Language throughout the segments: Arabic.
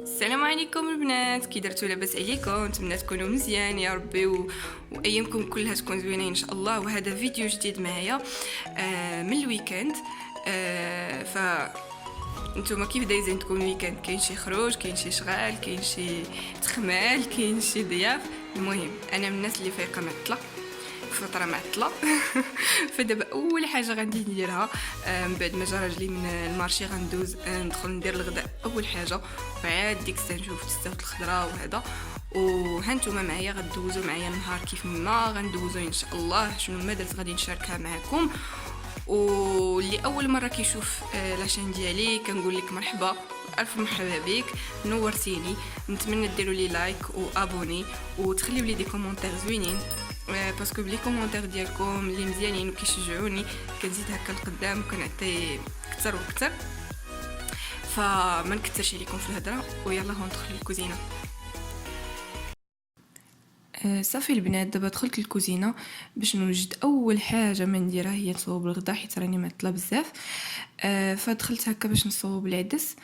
السلام عليكم البنات، كي درتو؟ لاباس عليكم؟ نتمنى تكونوا مزيان يا ربي وايامكم كلها تكون زوينه ان شاء الله. وهذا فيديو جديد معايا من الويكاند. ف نتوما كيف دايزين تكون الويكاند؟ كاين شي خروج، كاين شي شغال، كاين شي تخمال، كاين شي ضياف؟ المهم انا من الناس اللي فايقه معطله، فتره معطله. فدابا اول حاجه غادي نديرها من بعد ما جا راجلي من المارشي غندوز ندخل ندير الغداء اول حاجه، وعاد ديك الساعه نشوف تستوت الخضره وهذا. وهانتوما معايا غدوزو معايا النهار كيف ما غندوزو ان شاء الله. شنو ما درت غادي نشاركها معكم. واللي اول مره كيشوف لاشين ديالي كنقول لك مرحبا، الف مرحبا بك، نورتيني. نتمنى ديروا لي لايك وابوني وتخليو لي دي كومونتير زوينين، باسكو بلي كومونتير ديالكم اللي مزيانين وكيشجعوني كنزيد هكا لقدام وكنعطي اكثر واكثر. فما نكثرش عليكم في الهضره، ويلا هو ندخل للكوزينه. صافي البنات، دابا دخلت الكوزينه باش نوجد. اول حاجه ما نديرها هي نصوب الغدا حيت راني معطله بزاف. فدخلت هكا باش نصوب العدس.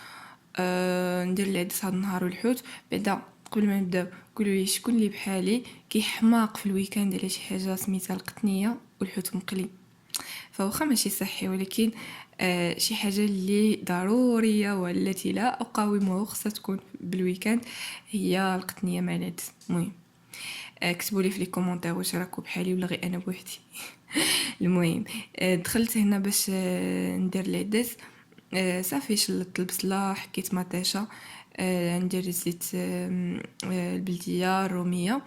ندير العدس هاد النهار والحوت. بعدا قبل ما نبداو قولوا لي شكون اللي بحالي كيحماق في الويكاند على شي حاجه سميتها القطنيه والحوت مقلي. فواخا ماشي صحي، ولكن شي حاجه اللي ضروريه والتي لا اقاومه خصها تكون بالويكاند هي القطنيه مع العدس. المهم كتبوا لي في لي كومونتير واش راكم بحالي ولا غير انا بوحدي. المهم دخلت هنا باش ندير العدس. صافي شلت البصله، حكيت مطيشه. ندير الزيت البلديه الروميه.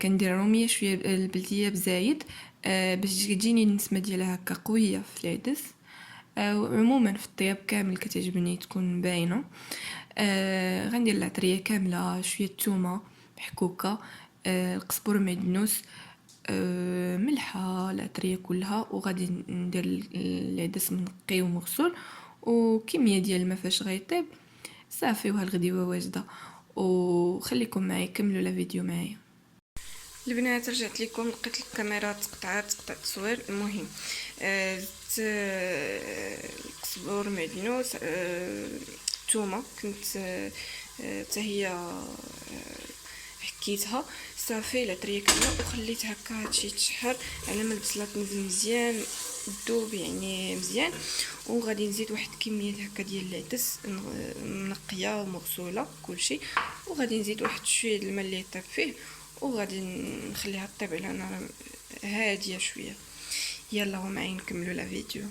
كندير روميه شويه البلديه بزايد باش تجيني النسمه ديالها هكا قويه في العدس. عموما في الطياب كامل كتعجبني تكون باينه. غندير العطريه كامله، شويه الثومه محكوكه، القزبر معدنوس، ملحه، العطريه كلها. وغادي ندير العدس منقي ومغسول وكميه ديال الماء فاش غيطيب. صافي وهالغديوه واجده. وخليكم معايا كملوا لا فيديو معايا البنات. رجعت لكم لقيت الكاميرا تقطعت التصوير. المهم زدت القزبر معدنوس، الثومه كنت حتى هي حكيتها. صافي العطريه كامله وخليت هكا هادشي تشحر على ما البصله تنزل مزيان تذوب يعني مزيان. وغادي نزيد واحد كميه هكا ديال العدس منقيه ومغسوله كلشي. وغادي نزيد واحد شويه الماء اللي طاب فيه، وغادي نخليها طيب على نار هاديه شويه. يلا هو معايا نكملوا لا فيديو.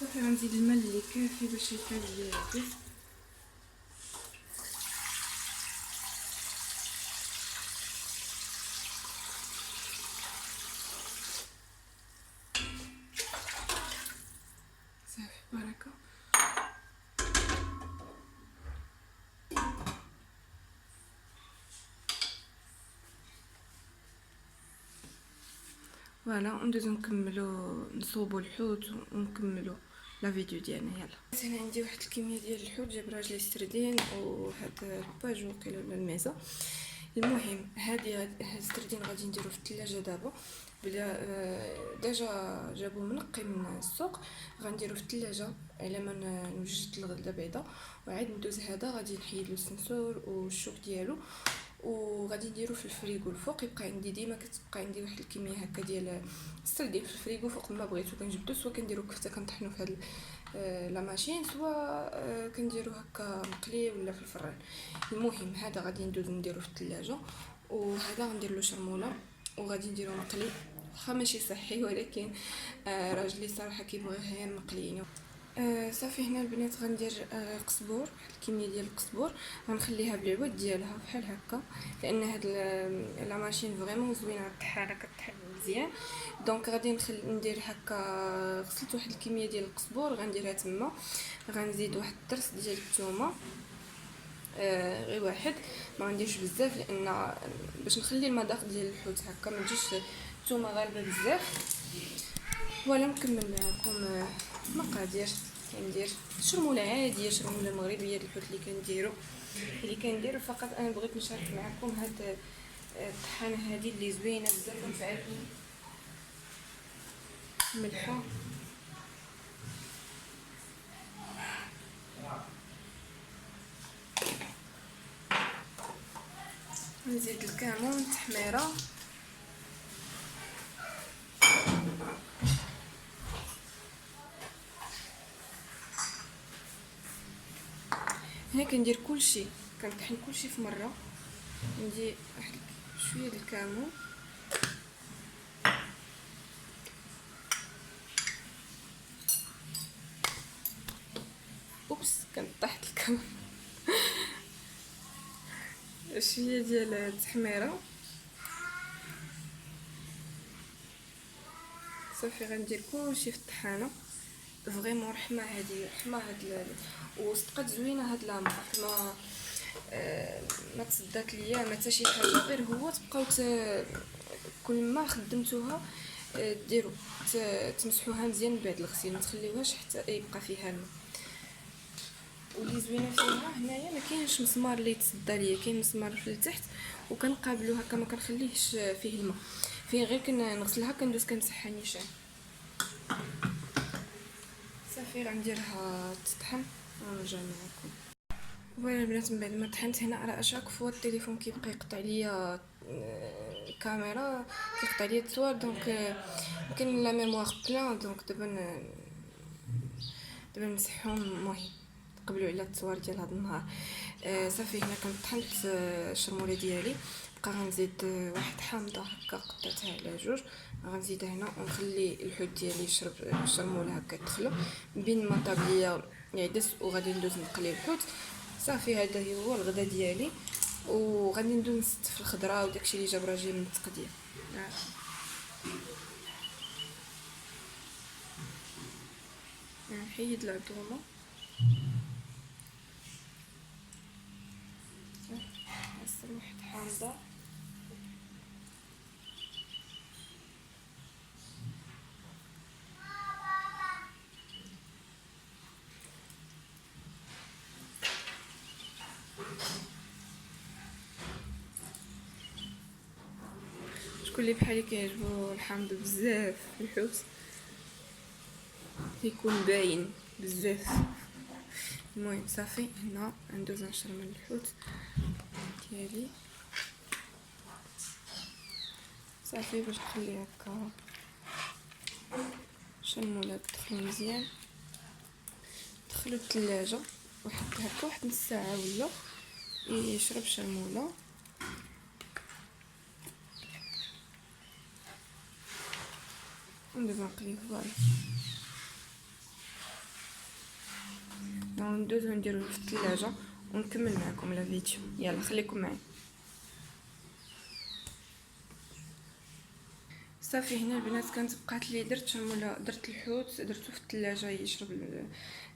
صافي غنزيد الماء اللي كافي باش يطيب العدس. صافي بركه. فوالا ندوزو نكملو نصوبو الحوت ونكملو لا فيديو ديالنا. يلا انا عندي واحد الكميه ديال الحوت جاب راجلي السردين وهاد الباج وقيله ولا المعزه. المهم هاد السردين غادي نديرو في الثلاجه دابا. بلا ديجا جابو منقي من السوق، غنديرو في الثلاجه على ما نوجد الغدا بعدا. وعاد ندوز هذا غادي نحيد له السنسور والشوك ديالو، وغادي نديرو في الفريغو الفوق. يبقى عندي ديما كتبقى عندي واحد الكميه هكا ديال السردين في الفريغو فوق ما بغيتو كنجبدو، سوا كنديرو كفته كنطحنو في هاد لا ماشين، سوا كنديرو هكا مقلي ولا في الفران. المهم هذا غادي ندوز نديرو في الثلاجه، وهذا غندير له شرموله وغادي نديرو مقلي واخا ماشي صحي، ولكن راجلي صراحه كيبغيها غير مقليين. صافي هنا البنات غندير قزبور، واحد الكميه ديال القزبور غنخليها بالعود ديالها بحال هكا، لان هاد لا ماشين فريمون زوينه، الطحانه كطحن مزيان. دونك غادي ندير هكا، غسلت واحد الكميه ديال القزبور غنديرها تما، غنزيد واحد الدرس ديال الثومه، غير واحد، ما غنديرش بزاف لان باش نخلي المذاق ديال الحوت هكا ما تجيش الثومه غالبه بزاف. ولا نكمل معكم مقادير. كندير شرموله عاديه، شرموله مغربيه الحوت اللي كنديرو فقط. انا بغيت نشارك معكم هاد الطحانه هذه اللي زوينه بزاف ونفعلتني، ملحه نزيد الكمون، التحميره، هنا كندير كلشي، كنطحن كلشي في مره. ندير واحد شويه ديال الكمون، اوبس كنت طحت الكمون شويه ديال التحميره. صافي غندير كلشي في الطحانه، فريمون رحمه هذه، رحمه هاد وصدقات زوينه هاد لامر، ما تصدات ليا ما حتى شي حاجه، غير هو تبقاو كل ما خدمتوها ديروا تمسحوها مزيان من بعد الغسيل، ما تخليوهاش حتى يبقى فيها الماء. واللي زوينه فيها هنايا ما كاينش مسمار اللي يتصدى ليا، كاين مسمار في التحت وكنقابلو هكا، ما كنخليهش فيه الماء، فيه غير كنغسلها كندوز كنمسحها نيشان. صافي غنديرها تطحن ونرجع معكم. فوالا البنات، من بعد ما طحنت هنا على اشاك فوا التليفون كيبقى يقطع ليا الكاميرا، كيقطع ليا التصوير، دونك كاين لا ميموار بلان، دونك دابا نمسحهم. المهم قبلوا على التصوير ديال هذا النهار. صافي هنا كنت طحنت الشرموله ديالي، بقى غنزيد واحد حامضه هكا قطعتها على جوج، غنزيدها هنا ونخلي الحوت ديالي يشرب الشرموله هكا تدخلو بين ما طاب ليا يعدس، وغادي ندوز نقلي الحوت. صافي هذا هو الغدا ديالي، وغادي ندوز نست في الخضره وداكشي اللي جاب راجلي من التقدير. نحيد العظومه، نصر واحد حامضه، شكون اللي بحالي كيعجبو الحامض بزاف في الحوت، يكون باين بزاف. المهم صافي هنا ندوز نشر من الحوت ديالي، صافي باش نخلي هكا شرموله تدخل مزيان، ندخلو الثلاجه واحد هكا واحد نص ساعه ولا يشرب شرموله. ندوز نقليه، فوالا ندوزو نديروه في الثلاجه ونكمل معكم لا فيديو. يلا خليكم معي. صافي هنا البنات كانت بقات لي درت شرموله، درت الحوت درتو في الثلاجه يشرب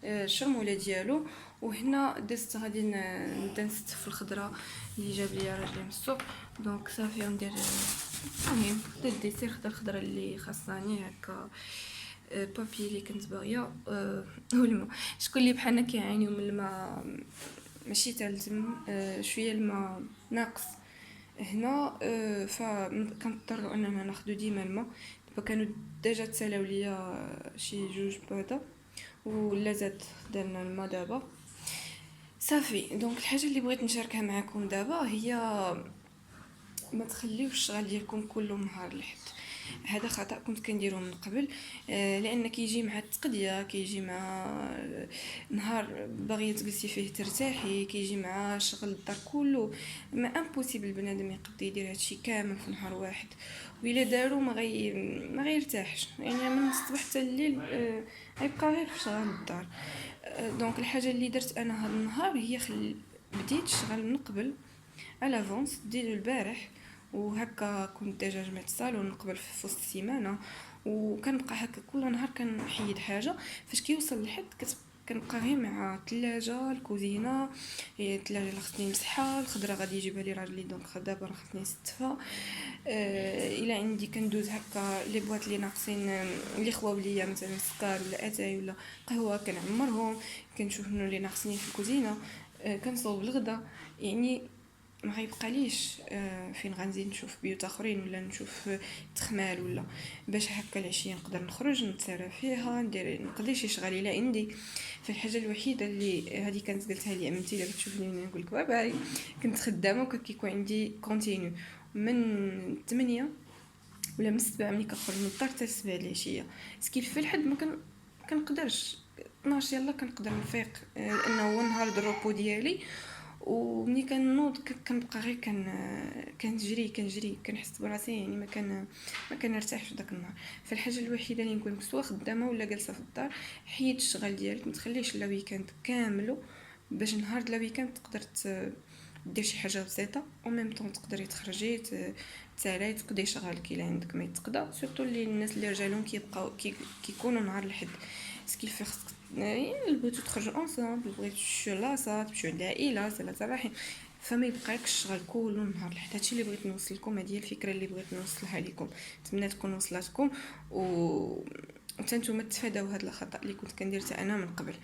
الشرموله ديالو، وهنا دزت غادي نبدا نستف في الخضره اللي جاب لي راجلي من السوق. دونك صافي غندير المهم خديت الديسير، خديت الخضره اللي خاصاني هكا، بابي اللي كنت باغيه، والماء. شكون اللي بحالنا كيعانيو من الماء ماشي تاع الزم، شويه الماء ناقص هنا، فكنضطروا اننا ناخذ ديما الماء. دابا كانوا ديجا تسالاو ليا شي جوج بوطه ولا زاد درنا الماء دابا. صافي دونك الحاجه اللي بغيت نشاركها معكم دابا هي ما تخليوش الشغل ديالكم كله نهار الحد. هذا خطأ كنت كنديرو من قبل، لان كيجي مع التقضيه، كيجي مع نهار باغيه تجلسي فيه ترتاحي، كيجي مع شغل الدار كله. ما امبوسيبل بنادم يقدر يدير هادشي كامل في نهار واحد، وإلا دارو ما غيرتاحش، يعني من الصباح حتى الليل غيبقى غير في شغل الدار. دونك الحاجه اللي درت انا هذا النهار هي بديت الشغل من قبل على فونس ديال البارح، وهكا كنت ديجا جمعت الصالون قبل في وسط السيمانه، وكنبقى هكا كل نهار كنحيد حاجه. فاش كيوصل الحد كنبقى غير مع الثلاجه، الكوزينه، هي الثلاجه اللي خصني نمسحها، الخضره غادي يجيبها لي راجلي دونك دابا راه خصني نستفها. الى عندي كندوز هكا لي بواط اللي ناقصين، اللي خواو ليا مثلا السكر ولا اتاي ولا قهوه كنعمرهم، كنشوف شنو اللي ناقصني في الكوزينه، كنصوب الغدا. يعني ما غيبقاليش فين غنزيد نشوف بيوت اخرين ولا نشوف تخمال، ولا باش هكا العشيه نقدر نخرج نتسارى فيها، ندير نقضي شي شغل الا عندي. فالحاجه الوحيده اللي هذه كانت قلتها لي عمتي دابا تشوفني نقول لك بابا كنت خدامه وكيكون عندي كونتينيو من 8 ولا من 7 ملي كنخرج من الدار حتى 7 العشيه. سكيل في الحد ما كنقدرش 12 يلا كنقدر نفيق، لانه هو نهار الروبو ديالي. ومني كنوض كنبقى غير كنجري كنحس براسي، يعني ما كنرتاحش في داك النهار. فالحاجه الوحيده اللي نكون سواء خدامه ولا جالسه في الدار، حيد الشغل ديالك، ما تخليش لا ويكاند كامل باش نهار لا ويكاند تقدر دير شي حاجه بسيطه، او ميم طون تقدري تخرجي تسالاي تقضي شغلك الا عندك ما يتقضى. سورتو اللي الناس اللي رجالهم كيبقاو كيكونوا نهار الحد سكيل في خصك بغيتو تخرجوا اونصومبل، بغيتو تمشيو لاصا، تمشيو عند العائله، صله الرحم، فما يبقالكش الشغل كله نهار الحد. هادشي اللي بغيت نوصل لكم، هذه الفكره اللي بغيت نوصلها لكم، نتمنى تكون وصلتكم حتى نتوما تفاداو هذا الخطا اللي كنت كندير حتى انا من قبل.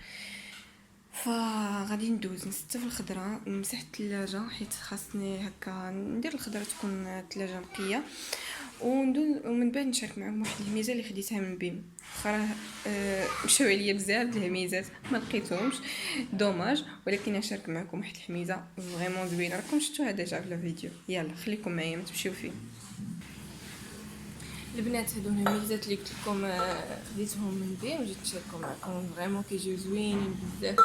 فغادي ندوز نستف الخضره، نمسح الثلاجه حيت خاصني هكا ندير الخضره تكون الثلاجه نقيه، وندوز ومن بعد نشارك معكم واحد الهميزه اللي خديتها من بيم. راه مشاو عليا بزاف الهميزات ما لقيتهمش، دوماج، ولكن نشارك معكم واحد الحميزه فريمون زوينه، راكم شفتوها ديجا في الفيديو. يلا خليكم معايا ما تمشيو فيه. البنات هادو الهميزات اللي قلت لكم خديتهم من بيم وجيت نشاركهم معكم، فريمون كيجيو زوينين بزاف.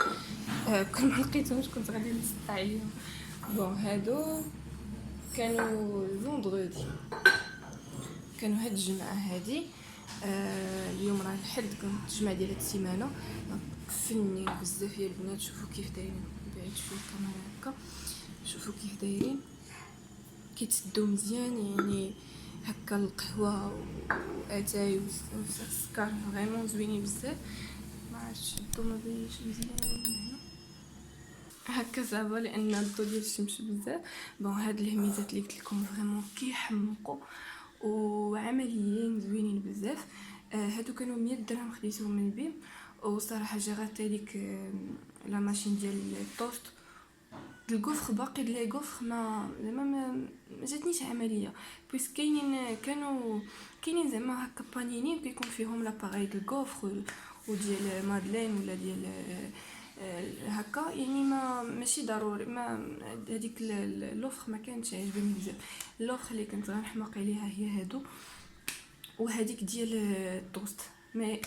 كل ما لقيتهمش كنت غادي نسطع عليهم. بون هادو كانوا الفوندغودي، كانوا هاد الجمعه هادي. اليوم راه الحد كنت الجمعه ديال هاد السيمانه، فني بزاف يا البنات. شوفوا كيف دايرين بعيد شويه الكاميرا هكا، شوفوا كيف دايرين كيتسدوا مزيان، يعني هكا القهوه واتاي والسكر فريمون زوينين بزاف. ما عرفتش الضو ما بينش مزيان هنا هكا زعما لان الضو ديال الشمس بزاف. بون هاد الهميزات اللي قلت لكم فريمون كيحمقوا وعمليين زوينين بزاف. هادو كانوا 100 درهم خديتهم من بيم، وصراحه جربت هذيك لا ماشين ديال الطوست الكوفر باقي لي كوفر ما جاتنيش عمليه، بويس كاينين زعما هكا بانيني وكيكون فيهم لاباري دو كوفر وديال مادلين ولا ديال هكا، يعني ماشي ضروري. ما هذيك لوفر ما كانتش عجبني بزاف. لوفر اللي كنت غنحماق عليها هي هادو، وهذيك ديال الطوست ما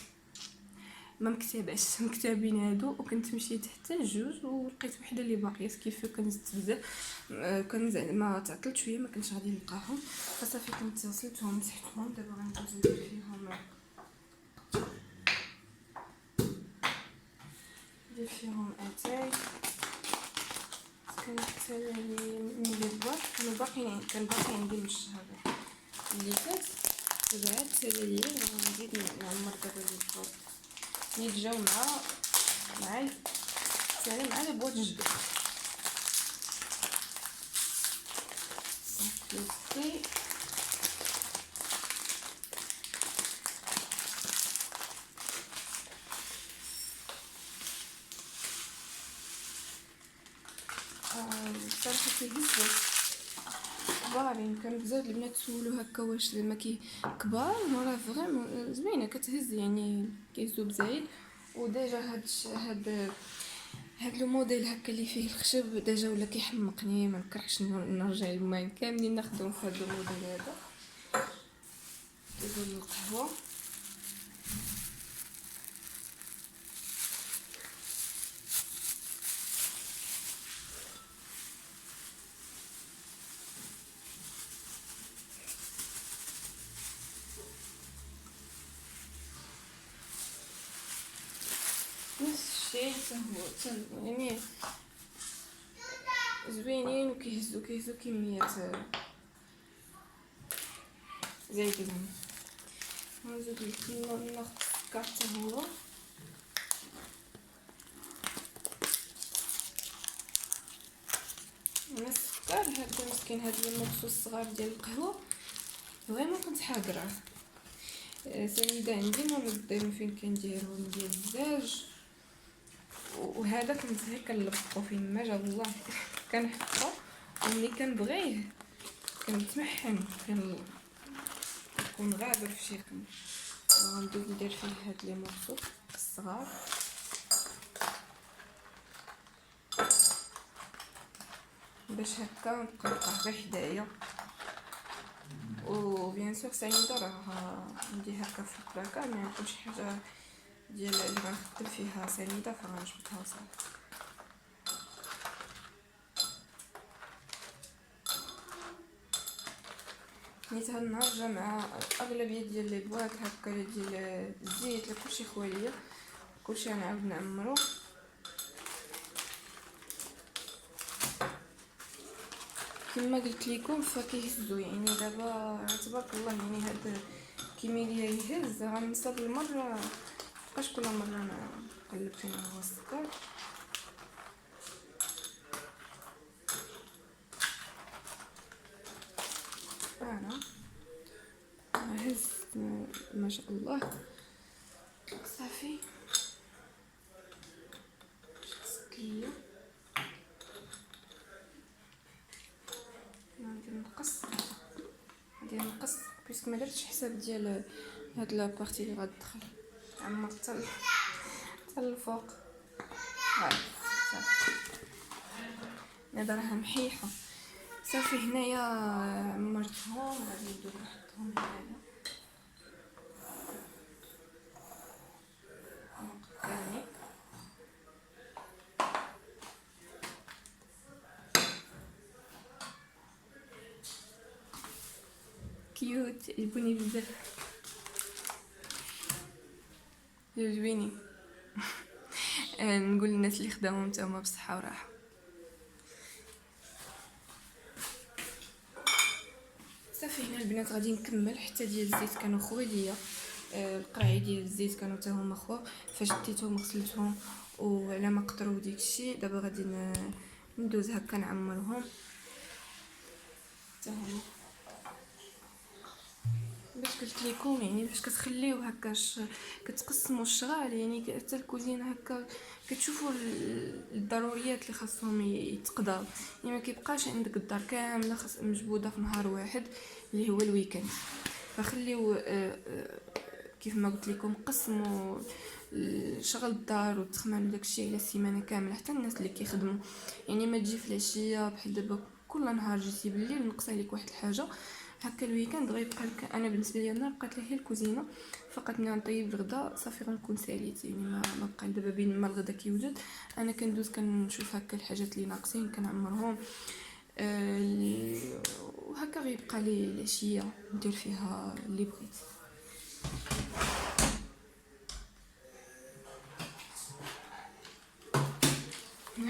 مكتابين هادو. وكنت مشيت حتى لجوج ولقيت وحده اللي باقيه، كيف كنزت بزاف كان زعما تعطلت شويه ما كنتش غادي نلقاهم، فصافي كنت وصلتهم مسحتهم. دابا غندوز ندير فيهم اتاي. كان حتى من لي بواط كانوا باقيين عندي من الشهر اللي فات، بعد حتى ليا غنزيد نعمر دابا لي بواط يتجاو مع لي بواط جدد. صافي صراحه كيهزوا كبارين. كانوا بزاف البنات سولوا هكا واش زعما كبار، راه فريمون زوينه كتهز، يعني كيهزوا بزايد. وديجا هاد هاد لو موديل هكا اللي فيه الخشب ديجا ولا كيحمقني، ما نكرهش نرجع الماين كاملين نخدم في هاد الموديل هذا. نديرو القهوه نفس الشيء هو يعني زوينين وكيهزو كميات زايدة زعما. نزيد ناخد السكر حتى هو، انا السكر هكا مسكين هاد المقصوص الصغار ديال القهوه فريمون كنت حاقراه. سنيده عندي مرضين فين كنديرو ديال الزاج، وهذا كنت هكا نلبقو فين ما جا الله كنحطو، وملي كنبغيه كنتمحن كنكون غابر في شي قن. غندوز ندير فيه هاد لي مورسو الصغار باش هكا نبقى غير حدايا. و بيان سور سنيده راه ندي هكا في البلاكار، ما يكونش شي حاجه ديال اللي غنخدم فيها سنيده فغنجبدها وصافي. نيت هاد النهار جا مع اغلبيه ديال لي بواط هكا ديال الزيت لكلشي خواليه، كلشي غنعاود نعمرو. كما قلت لكم فكيهزو يعني دابا تبارك الله، يعني هاد كيميليا يهز غنصاب المره مابقاش كل مره نقلب فين هو السكر. انا هز ما شاء الله صافي. سكيه غادي نقص بيسك ما درتش حساب ديال هاد لابارتي اللي غتدخل، عمرت حتى الفوق. هاي صافي هذا راه محيحه صافي. هنايا عمرتهم، غادي ندوز نحطهم هنايا ثاني. كيوت يعجبوني بزاف، يعجبوني. نقول للناس اللي خدامهم نتاوما بصحه وراحه. صافي هنا البنات غادي نكمل حتى ديال الزيت كانوا خواليا، القرعي ديال الزيت كانوا حتى هما خوا، فشديتهم غسلتهم وعلى ما قطروا داكشي. دابا غادي ندوز هكا نعمرهم حتى هما باش قلت لكم، يعني باش كتخليو هكاش كتقسموا الشغال، يعني حتى الكوزينه هكا كتشوفوا الضروريات اللي خاصهم يتقضاو، يعني ما كيبقاش عندك الدار كامله مجبوده في نهار واحد اللي هو الويكند. فخليو كيف ما قلت لكم قسموا شغل الدار والتخمام داكشي على السيمانه كامله، حتى الناس اللي كيخدموا. يعني ما تجي في العشيه بحال دابا كل نهار جيتي بالليل نقص عليك واحد الحاجه هكا الويكاند غيبقى لك. انا بالنسبه لي انا بقات لي هي الكوزينه فقط، ملي غنطيب الغدا صافي غنكون ساليت، يعني ما بقى دابا بين ما الغدا كيوجد انا كندوز كنشوف هكا الحاجات اللي ناقصين كنعمرهم. وهكا غيبقى لي العشيه ندير فيها اللي بغيت.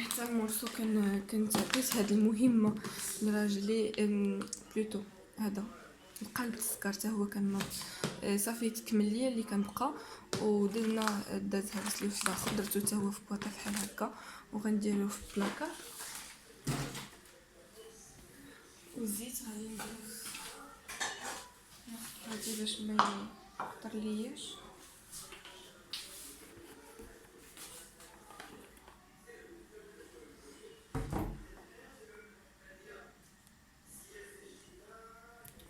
حتى المورسو كنت عطيت هاد المهمه لراجلي بلوتو هذا القلب السكر حتى هو كان صافي تكمل ليا اللي كنبقى، ودرنا دازها غسلوه في الاخر درتو حتى هو في بواطه بحال هكا وغنديروه في بلاكار. والزيت غادي ندير هادي باش ما يطرلياش.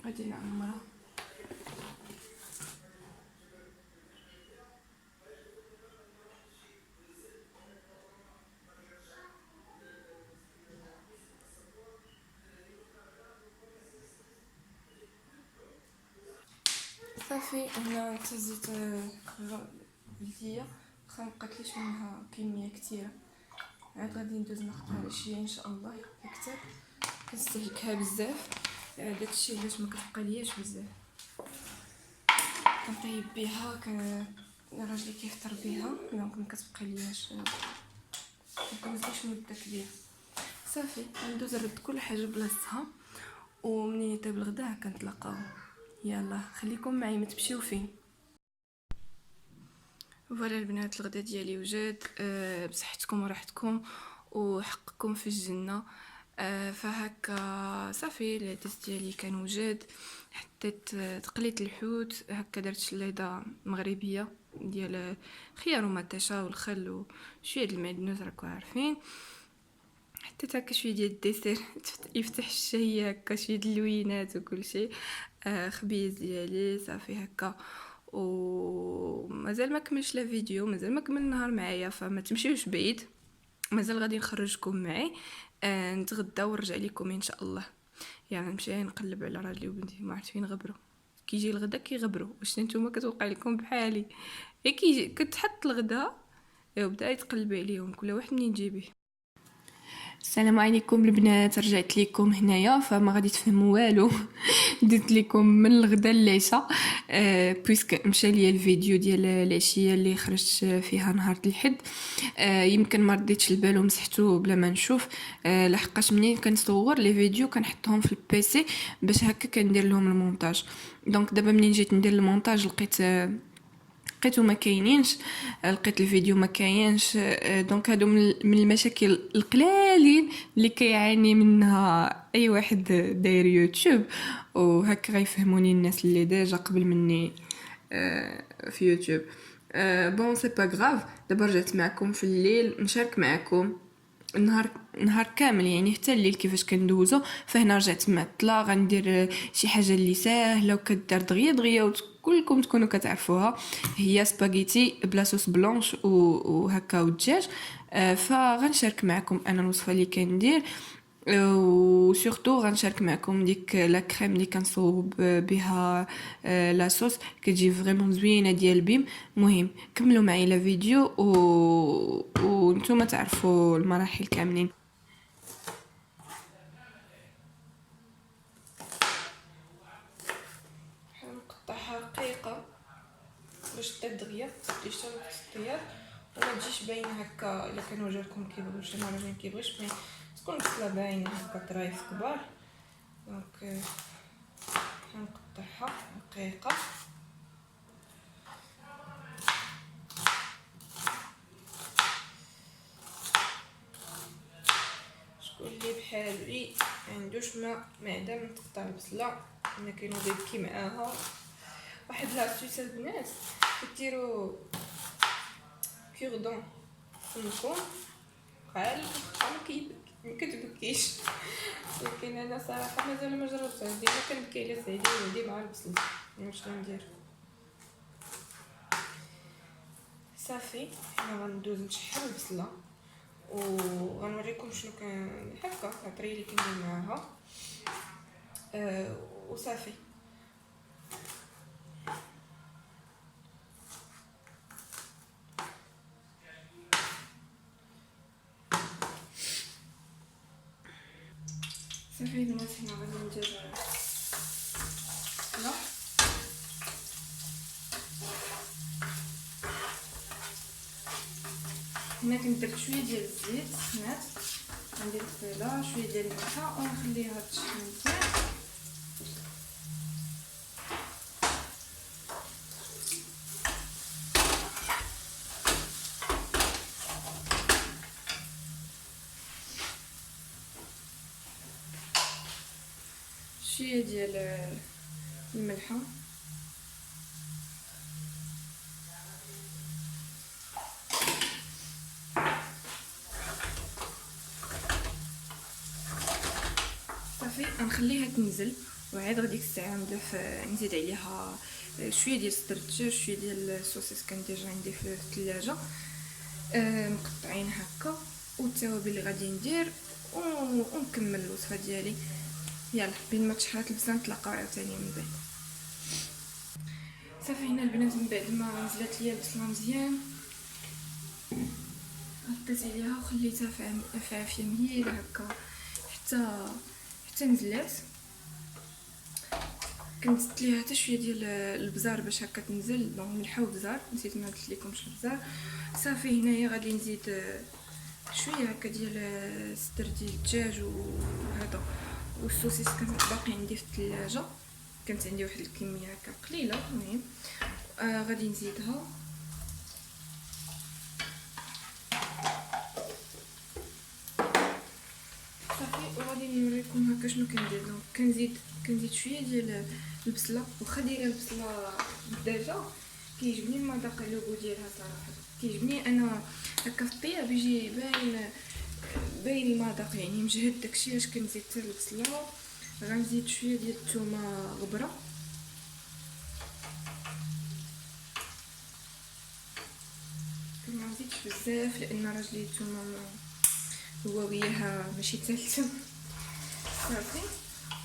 غادي نعمرها صافي هنا تهزيت البلديه مبقاتليش منها كميه كثيره، عاد غادي ندوز ناخذها شويه ان شاء الله. الكتاب كنستهلكها بزاف، داكشي علاش ما كتبقى لياش بزاف. كنطيب بها، راجلي كيفطر بها، دونك ما كتبقى لياش، مكندوزليش مده كبيره. صافي غندوز نرد كل حاجه بلاصتها، ومنين يطيب الغدا كنتلاقاو. يلا خليكم معي، ما تمشيو فين. فوالا البنات، الغدا ديالي وجد بصحتكم وراحتكم وحقكم في الجنه. فهكا صافي العدس ديالي كان وجد، حطيت تقليت الحوت هكا، درت شليضه مغربيه ديال خيار ومطيشه والخل وشويه د المعدنوس راكم عارفين. حطيت هكا شويه ديال الديسير يفتح الشهيه هكا، شويه د اللوينات وكل شيء. خبيز ديالي صافي هكا، ومازال ما كملش لا فيديو، مازال ما كمل النهار معايا، فما تمشيوش بعيد، مازال غادي نخرجكم معي. نتغدى ونرجع لكم ان شاء الله. يعني نمشي نقلب على راجلي وبنتي، ما عرفت فين غبروا. كيجي الغدا كيغبروا. واش نتوما كتوقع لكم بحالي؟ كيجي كتحط الغدا وبدا يتقلب عليهم كل واحد منين تجيبيه. السلام عليكم البنات، رجعت لكم هنايا، فما غادي تفهموا والو. درت لكم من الغدا للعشاء، بويسك مشى ليا الفيديو ديال العشيه اللي خرجت فيها نهار الحد. يمكن ما رديتش البال ومسحته بلا ما نشوف، لحقاش منين كنصور لي فيديو كنحطهم في البيسي باش هكا كندير لهم المونتاج. دونك دابا منين جيت ندير المونتاج لقيتو ما كاينينش، لقيت الفيديو ما كاينش. دونك هادو من المشاكل القلالين اللي كيعاني منها اي واحد داير يوتيوب، وهكا غيفهموني الناس اللي ديجا قبل مني في يوتيوب. بون سي با غراف، دابا رجعت معكم في الليل نشارك معكم نهار كامل، يعني حتى الليل كيفاش كندوزو. فهنا رجعت معطله، غندير شي حاجه اللي ساهله وكدار دغيا دغيا كلكم تكونوا كتعرفوها، هي سباغيتي بلا صوص بلونش وهكا ودجاج. فغنشارك معكم انا الوصفه اللي كندير، وسورتو غنشارك معكم ديك لا كريم اللي كنصوب بها لا صوص، كتجي فريمون زوينه ديال بيم. مهم كملوا معي لا فيديو وانتم تعرفوا المراحل كاملين. نقطعها رقيقه باش تطيب دغيا، تديش حتى الطياب وما تجيش باينه هكا. الا كانوا جاركم كيبغيو شي مره ما كيبغيش، مي تكون بصله باينه هكا طرايف كبار. دونك نقطعها رقيقه. شكون اللي بحالي عندوش معده من تقطع البصله، انا كينوض يبكي معاها. واحد لاستيس البنات، ديروا كيردون فمكم قال ما كتبكيش، لكن انا صراحه مازال ما جربتها، ديما كنبكي على سعيدي ولدي مع البصل. واش غندير؟ صافي حنا غندوز نشحر البصله وغنوريكم شنو كان هكا الطريقه اللي كندير معاها. وصافي صافي البنات، هنا غادي ندير لا هنا كندير شويه ديال الزيت سمات، غندير الفيله شويه ديال الملحه ونخليها تشحن مزيان. شويه ديال الملحه صافي غنخليها تنزل، وعاد غديك الساعه نزيد عليها شويه ديال صدر الدجاج، شويه ديال السوسيس كان ديجا عندي في الثلاجه مقطعين هكا، والتوابل اللي غادي ندير ونكمل الوصفه ديالي. يلا بين ما تشحرات البصله نتلاقاو عاوتاني من بعد. صافي هنا البنات من بعد ما نزلت ليا البصله مزيان غطيت عليها وخليتها في عافيه مهيله هكا حتى نزلات. كنزدت ليها حتى شويه ديال البزار باش هكا تنزل، دونك ملحه وبزار، نسيت ما قلت لكمش البزار. صافي هنايا غادي نزيد شويه هكا ديال صدر ديال الدجاج وهذا والسوسيس كان باقي عندي في الثلاجه، كانت عندي واحد الكميه هكا قليله. المهم غادي نزيدها صافي وغادي نوريكم هكا شنو كندير. دونك كنزيد شويه ديال البصله، واخا دايره البصله بالدجاجه كيعجبني المذاق لوغو ديالها صراحه، كيعجبني انا هكا في الطياب يجي باين المذاق يعني مجهد. داكشي علاش كنزيد حتى البصله. غنزيد شويه ديال الثومه غبره، ما نزيدش بزاف لان راجلي الثومه هو وياها ماشي تالته. صافي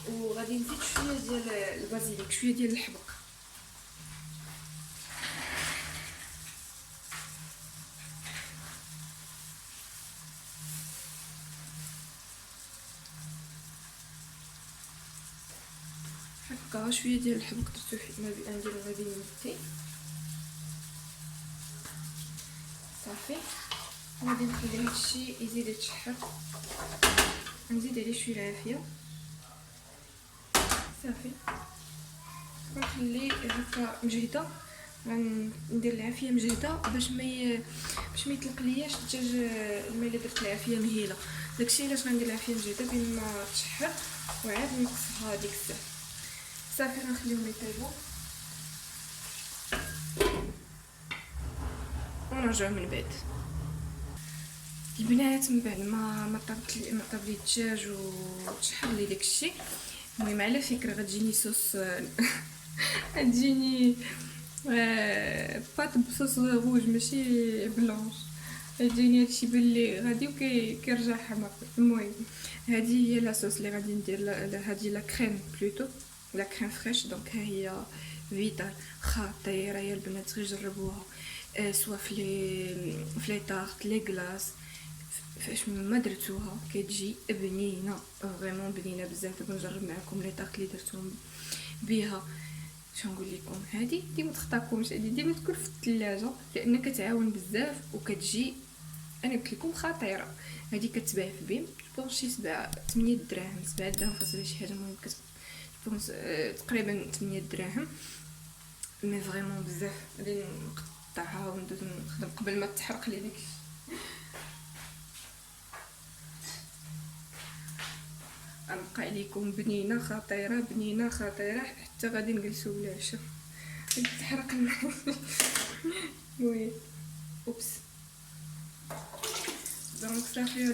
وغادي نزيد شويه ديال البازيليك، شويه ديال الحبق. هكا شويه ديال الحبق درتو ما نديرو غادي نمتي. صافي غادي نخلي هادشي يزيد يتشحر، نزيد عليه شويه العافيه. صافي غنخلي هكا مجهده، غندير العافيه مجهده باش ما يطلق لياش الدجاج الماء اللي درت العافيه مهيله. داكشي علاش غندير العافيه مجهده بين ما تشحر وعاد نقصها ديك الساعه. صافي غنخليهم يطيبوا ونرجعوا من بعد. البنات من بعد ما طاب لي الدجاج وتشحر لي داكشي، المهم على فكره غتجيني صوص غتجيني بات بصوص روج ماشي بلونش، غتجيني هادشي باللي غادي وكيرجع حمر. المهم هذه هي لاصوص اللي غادي ندير. هذه لا كريم بلوتو، لا كريم فريش. دونك ها هي فيتال خطيره يا البنات، غير جربوها سوا في لي طارت لي كلاص فاش ما درتوها كتجي بنينه فريمون بنينه بزاف. دابا نجرب معكم لي طارت اللي درتهم بها. شنقول لكم هذه ديما تخطاكمش، هذه ديما تكون في الثلاجه لان كتعاون بزاف وكتجي انا قلت لكم خطيره. هذه كتباع في بيم جوبونس شي 8 دراهم 7 دراهم فاصله شي حاجه. المهم جوبونس تقريبا 8 دراهم. مي فريمون بزاف. غادي نقطعها وندوز نخدم قبل ما تحرق لي داكشي. غنبقى عليكم بنينه خطيره بنينه خطيره حتى غادي نجلسوا بالعشاء. غادي تحرق المهم اوبس. دونك صافي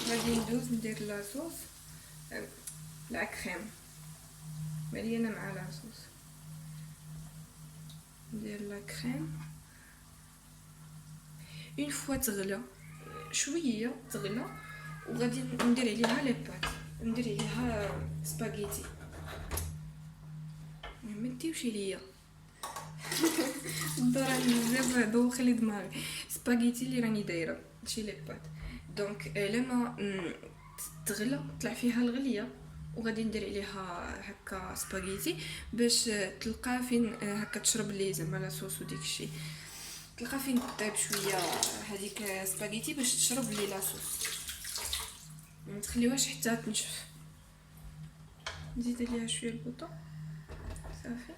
غادي ندوز ندير لاصوص لا كريم مليانه مع لاصوص. ندير لا كريم اون فوا تغلى شويه تغلى وغادي ندير عليها لي بات، ندير عليها سباغيتي. ما ديوش ليا الدرا بزاف دوخلي دماغي. سباغيتي اللي راني دايره ماشي لي بات. دونك لما تغلى طلع فيها الغليه وغادي ندير عليها هكا سباغيتي باش تلقى فين هكا تشرب لي زعما لاصوص وديك الشيء. تلقى فين طيب شويه هذيك سباغيتي باش تشرب لي لاصوص، ما تخليوهاش حتى تنشف. نزيد عليها شويه البوطه. صافي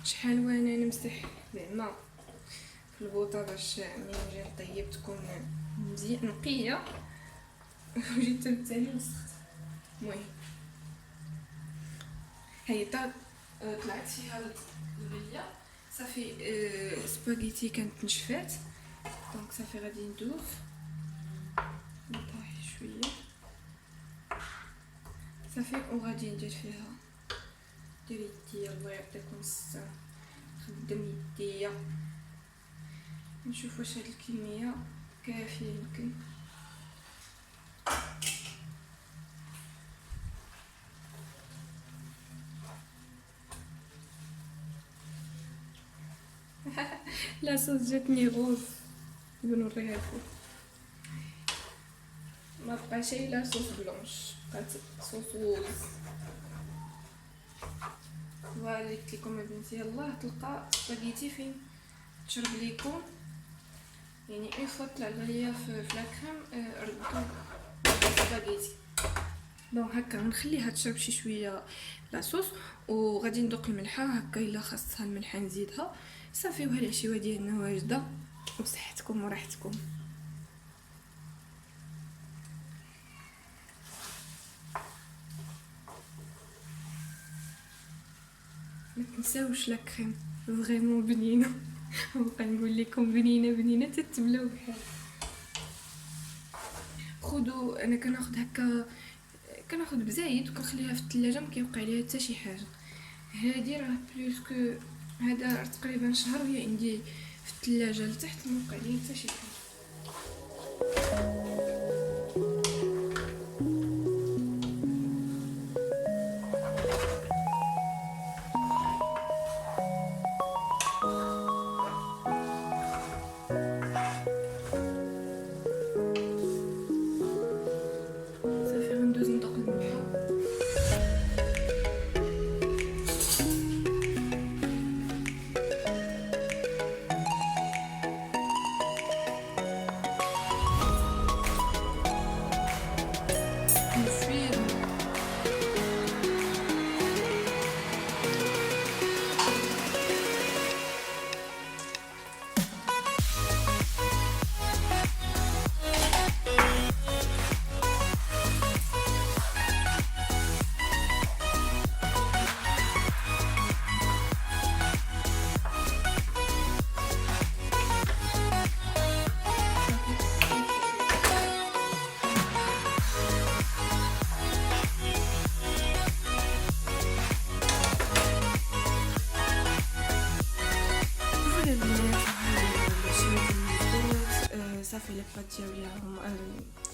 شحال وانا نمسح زعما في البوطه باش ملي نجي نطيب تكون مزيان نقيه وجيت تاني وسخت. المهم هي طلعت فيها الغليه. صافي سباغيتي كانت نشفات. دونك صافي غادي ندوز نطيح شويه. صافي وغادي ندير فيها دير يديا الله يعطيكم الصحه، نخدم يديا نشوف واش هاد الكميه كافيه. يمكن لا صوص جاتني غوز بنوريها لكم، ما بقاش الا صوص بلونش، بقات صوص غوز. فوالا قلت لكم بنتي يلاه تلقى سباغيتي فين تشرب ليكم، يعني اون فوا طلع ليا في لا كريم ردو سباغيتي. دونك هكا نخليها تشرب شي شويه لاصوص، وغادي ندوق الملحه هكا الا خاصها الملحه نزيدها. صافي وهذه العشيوه ديالنا واجده، وصحتكم وراحتكم. ما تنساوش لا كريم فريمون بنينه. نبقى نقول لكم بنينه تتبلاو بحال. خذوا، انا كناخذ هكا، كناخذ بزايد وكنخليها في الثلاجه، ما كيوقع ليها حتى شي حاجه. هادي راه بلوس كو هذا تقريبا شهر وهي عندي في الثلاجه لتحت، ما وقع ليها حتى شي حاجه. صافي غندوز ندوق الملحه. نسوير صافي لي بات ديالي راهم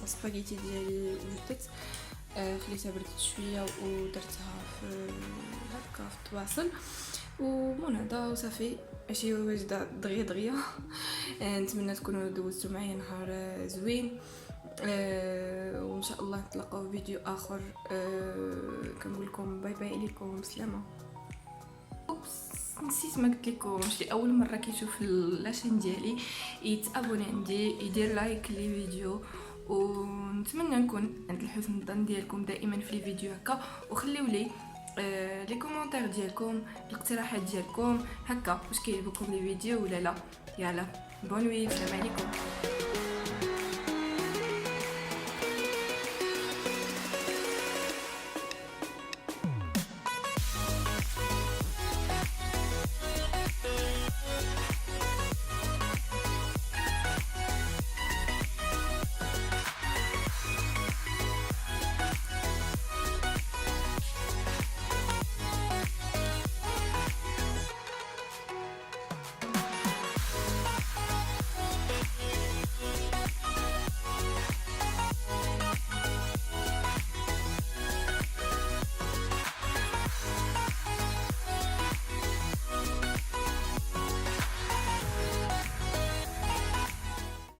السباغيتي ديالي وجدت، خليتها بردت شويه ودرتها في هكا في الطباصل ومن هذا وصافي ماشي واجده دغيا. نتمنى تكونوا دوزتوا معايا نهار زوين، وان شاء الله نتلاقاو في فيديو اخر. كنقول لكم باي باي عليكم، بسلامه. نسيت ما قلت لكمش، لاول مره كيشوف لاشين ديالي يتابوني عندي، يدير لايك لي فيديو، ونتمنى نكون عند حسن الظن ديالكم دائما في لي فيديو هكا. وخليو لي لي كومونتير ديالكم، الاقتراحات ديالكم هكا، واش كيعجبكم لي فيديو ولا لا. يلا بون نوي، السلام عليكم.